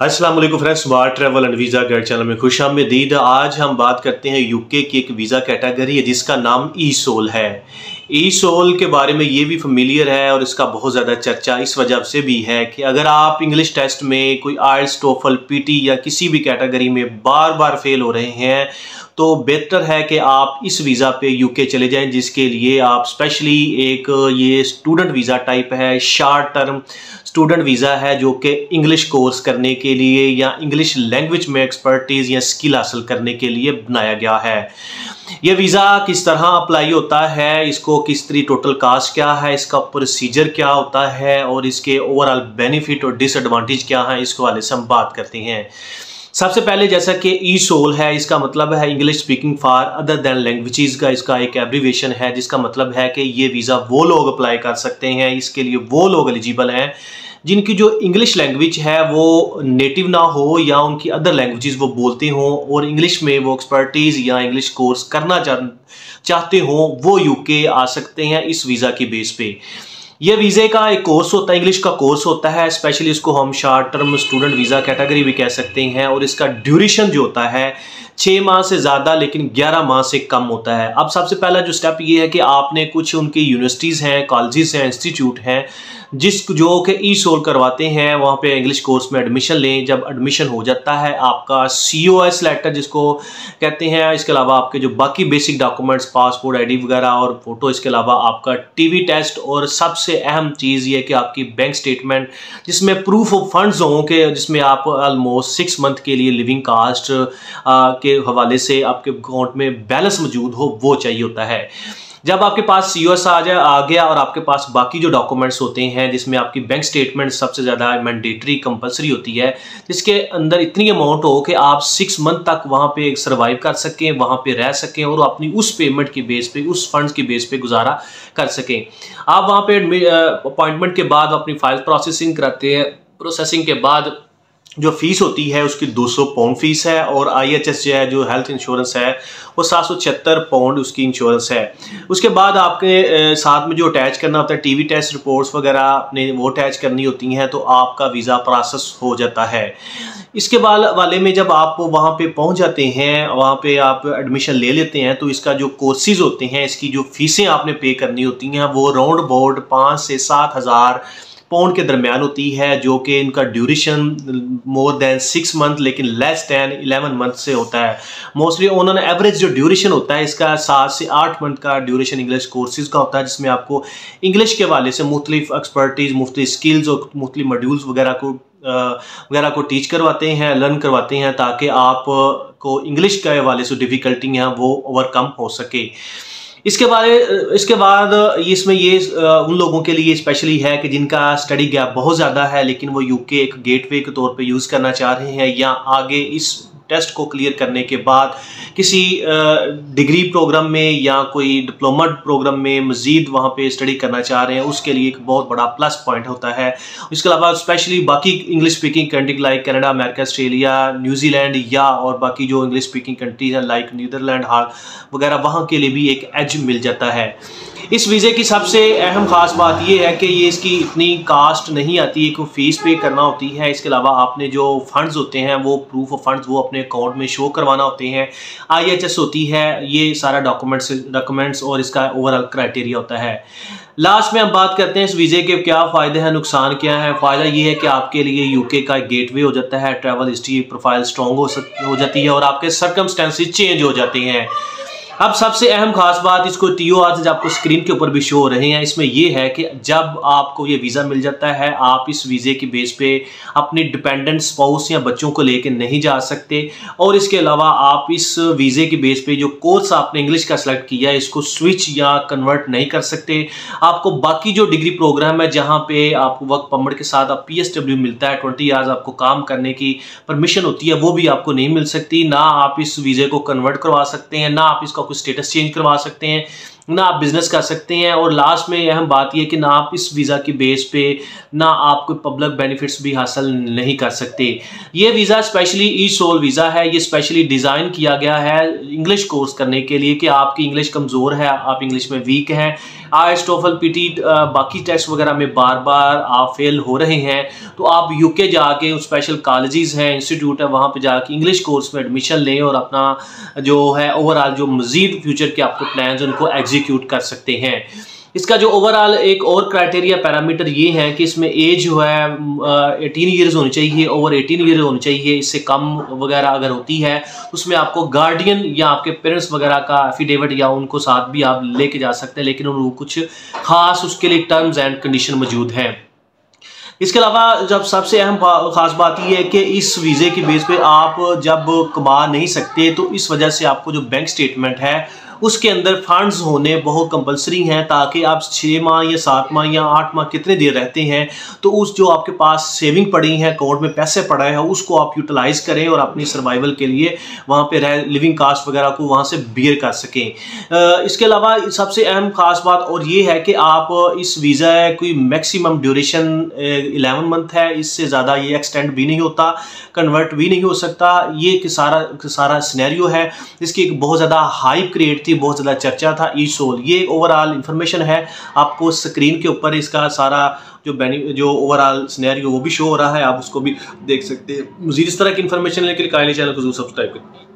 अस्सलाम वालेकुम friends, smart travel and visa guide channel में खुश आमदीद। आज हम बात करते हैं यूके की एक वीज़ा कैटेगरी है जिसका नाम ई सोल है। ई सोल के बारे में ये भी फेमिलियर है और इसका बहुत ज़्यादा चर्चा इस वजह से भी है कि अगर आप इंग्लिश टेस्ट में कोई आइल्स, टोफल, पीटी या किसी भी कैटेगरी में बार बार फेल हो रहे हैं तो बेहतर है कि आप इस वीज़ा पे यूके चले जाएं, जिसके लिए आप स्पेशली एक ये स्टूडेंट वीज़ा टाइप है, शॉर्ट टर्म स्टूडेंट वीज़ा है जो कि इंग्लिश कोर्स करने के लिए या इंग्लिश लैंग्वेज में एक्सपर्टीज़ या स्किल हासिल करने के लिए बनाया गया है। ये वीज़ा किस तरह अप्लाई होता है, इसको किस तरह टोटल कास्ट क्या है, इसका प्रोसीजर क्या होता है और इसके ओवरऑल बेनिफिट और डिसएडवांटेज क्या है, इसके वाले से हम बात करते हैं। सबसे पहले जैसा कि ई सोल है, इसका मतलब है English speaking for other than languages का इसका एक एब्रीविएशन है, जिसका मतलब है कि ये वीज़ा वो लोग अप्लाई कर सकते हैं, इसके लिए वो लोग एलिजिबल हैं जिनकी जो इंग्लिश लैंग्वेज है वो नेटिव ना हो या उनकी अदर लैंग्वेजेस वो बोलते हों और इंग्लिश में वो एक्सपर्टीज़ या इंग्लिश कोर्स करना चाहते हों, वो यूके आ सकते हैं इस वीज़ा की बेस पे। ये वीज़े का एक कोर्स होता है, इंग्लिश का कोर्स होता है, स्पेशली इसको हम short term student visa category भी कह सकते हैं और इसका ड्यूरेशन जो होता है 6 माह से ज़्यादा लेकिन 11 माह से कम होता है। अब सबसे पहला जो स्टेप ये है कि आपने कुछ उनकी यूनिवर्सिटीज़ हैं, कॉलेजेस हैं, इंस्टीट्यूट हैं जो कि ई सोल करवाते हैं, वहाँ पे इंग्लिश कोर्स में एडमिशन लें। जब एडमिशन हो जाता है आपका COS लेटर जिसको कहते हैं, इसके अलावा आपके जो बाकी बेसिक डॉक्यूमेंट्स, पासपोर्ट, ID वगैरह और फोटो, इसके अलावा आपका TV टेस्ट और सबसे अहम चीज़ ये कि आपकी बैंक स्टेटमेंट जिसमें प्रूफ ऑफ फंड्स हों के जिसमें आप ऑलमोस्ट 6 मंथ के लिए लिविंग कास्ट के हवाले से आपके अकाउंट में बैलेंस मौजूद हो, वो चाहिए होता है। जब आपके पास COS आ गया और आपके पास बाकी जो डॉक्यूमेंट्स होते हैं जिसमें आपकी बैंक स्टेटमेंट सबसे ज़्यादा मैंडेटरी कंपलसरी होती है, जिसके अंदर इतनी अमाउंट हो कि आप 6 मंथ तक वहाँ पे सर्वाइव कर सकें, वहाँ पे रह सकें और अपनी उस पेमेंट की बेस पे, उस फंड्स की बेस पे गुजारा कर सकें। आप वहाँ पे अपॉइंटमेंट के बाद अपनी फाइल प्रोसेसिंग कराते हैं। प्रोसेसिंग के बाद जो फीस होती है उसकी 200 पाउंड फीस है और IHS जो है, जो हेल्थ इंश्योरेंस है, वो 776 पाउंड उसकी इंश्योरेंस है। उसके बाद आपके साथ में जो अटैच करना होता है TV टेस्ट रिपोर्ट्स वगैरह अपने वो अटैच करनी होती हैं, तो आपका वीज़ा प्रोसेस हो जाता है। इसके वाले में जब आप वहाँ पे पहुँच जाते हैं, वहाँ पे आप एडमिशन ले लेते हैं, तो इसका जो कोर्सेज होते हैं, इसकी जो फीसें आपने पे करनी होती हैं वो राउंड अबाउट 5 से 7 हज़ार पाउंड के दरमियान होती है, जो कि इनका ड्यूरेशन मोर देन 6 मंथ लेकिन लेस देन 11 मंथ से होता है। मोस्टली उन्होंने एवरेज जो ड्यूरेशन होता है इसका 7 से 8 मंथ का ड्यूरेशन इंग्लिश कोर्सेज का होता है, जिसमें आपको इंग्लिश के वाले से मुख्तलिफ एक्सपर्टीज़, मुख्तलिफ स्किल्स और मुख्तलिफ मॉड्यूल्स वगैरह को टीच करवाते हैं, लर्न करवाते हैं, ताकि आप को इंग्लिश के हवाले से डिफ़िकल्टी हैं वो ओवरकम हो सके। इसके बाद इसमें ये उन लोगों के लिए स्पेशली है कि जिनका स्टडी गैप बहुत ज़्यादा है लेकिन वो यूके एक गेटवे के तौर पे यूज़ करना चाह रहे हैं या आगे इस टेस्ट को क्लियर करने के बाद किसी डिग्री प्रोग्राम में या कोई डिप्लोमा प्रोग्राम में मज़ीद वहाँ पे स्टडी करना चाह रहे हैं, उसके लिए एक बहुत बड़ा प्लस पॉइंट होता है। इसके अलावा स्पेशली बाकी English speaking country like Canada, America, Australia, New Zealand या और बाकी जो इंग्लिश स्पीकिंग कंट्रीज हैं लाइक नीदरलैंड वगैरह, वहाँ के लिए भी एक एज मिल जाता है। इस वीज़े की सबसे अहम ख़ास बात यह है कि ये इसकी इतनी कास्ट नहीं आती है कि फीस पे करना होती है। इसके अलावा आपने जो फंड्स होते हैं वो प्रूफ ऑफ फंड्स वो अपने अकाउंट में शो करवाना होते हैं। IHS होती है, ये सारा डॉक्यूमेंट्स और इसका ओवरऑल क्राइटेरिया होता है। लास्ट में हम बात करते हैं इस वीज़े के क्या फ़ायदे हैं, नुकसान क्या है। फ़ायदा ये है कि आपके लिए यूके का गेटवे हो जाता है, ट्रैवल हिस्ट्री प्रोफाइल स्ट्रॉन्ग हो जाती है और आपके सर्कमस्टेंसेस चेंज हो जाते हैं। अब सबसे अहम खास बात, इसको TOR आपको स्क्रीन के ऊपर भी शो हो रहे हैं, इसमें यह है कि जब आपको ये वीज़ा मिल जाता है, आप इस वीज़े की बेस पे अपनी डिपेंडेंट स्पाउस या बच्चों को लेकर नहीं जा सकते और इसके अलावा आप इस वीज़े की बेस पे जो कोर्स आपने इंग्लिश का सिलेक्ट किया है इसको स्विच या कन्वर्ट नहीं कर सकते। आपको बाकी जो डिग्री प्रोग्राम है जहाँ पे आपको वर्क परमिट के साथ आप PSW मिलता है, 20 आवर्स आपको काम करने की परमिशन होती है, वो भी आपको नहीं मिल सकती। ना आप इस वीज़े को कन्वर्ट करवा सकते हैं, ना आप इसका कोई स्टेटस चेंज करवा सकते हैं, ना आप बिज़नेस कर सकते हैं, और लास्ट में अहम बात यह कि ना आप इस वीज़ा की बेस पे ना आप कोई पब्लिक बेनिफिट्स भी हासिल नहीं कर सकते। ये वीज़ा स्पेशली ई-सोल वीज़ा है, ये स्पेशली डिज़ाइन किया गया है इंग्लिश कोर्स करने के लिए कि आपकी इंग्लिश कमज़ोर है, आप इंग्लिश में वीक हैं, आईएलटीएस टोफल पीटी बाकी टेस्ट वगैरह में बार बार आप फेल हो रहे हैं, तो आप यूके जाके स्पेशल कॉलेजेस हैं, इंस्टीट्यूट है, वहाँ पे जाके इंग्लिश कोर्स में एडमिशन लें और अपना जो है ओवरऑल जो मज़ीद फ्यूचर के आपको प्लान्स उनको एग्जीक्यूट कर सकते हैं। इसका जो ओवरऑल एक और क्राइटेरिया पैरामीटर ये है कि इसमें एज जो है 18 ईयर्स होनी चाहिए, ओवर 18 ईयर होनी चाहिए। इससे कम वगैरह अगर होती है तो उसमें आपको गार्डियन या आपके पेरेंट्स वगैरह का एफिडेविट या उनको साथ भी आप लेके जा सकते हैं, लेकिन उनको कुछ खास उसके लिए टर्म्स एंड कंडीशन मौजूद हैं। इसके अलावा जब सबसे अहम खास बात यह है कि इस वीज़े की बेस पे आप जब कमा नहीं सकते तो इस वजह से आपको जो बैंक स्टेटमेंट है उसके अंदर फंड्स होने बहुत कंपलसरी हैं, ताकि आप 6 माह या 7 माह या 8 माह कितने देर रहते हैं तो उस जो आपके पास सेविंग पड़ी है, अकाउंट में पैसे पड़े हैं, उसको आप यूटिलाइज करें और अपनी सर्वाइवल के लिए वहाँ पे लिविंग कास्ट वगैरह को वहाँ से बियर कर सकें। इसके अलावा सबसे अहम खास बात और ये है कि आप इस वीज़ा कोई मैक्सिमम ड्यूरेशन 11 मंथ है, इससे ज़्यादा ये एक्सटेंड भी नहीं होता, कन्वर्ट भी नहीं हो सकता। ये कि सारा सिनेरियो है। इसकी एक बहुत ज़्यादा हाइप क्रिएट थी, बहुत ज़्यादा चर्चा था ई-सोल। ये ओवरऑल इंफॉर्मेशन है, आपको स्क्रीन के ऊपर इसका सारा जो ओवरऑल सिनेरियो वो भी शो हो रहा है, आप उसको भी देख सकते हैं। मज़ीद इस तरह की इंफॉर्मेशन लेके काइंडली चैनल को जरूर सब्सक्राइब करें।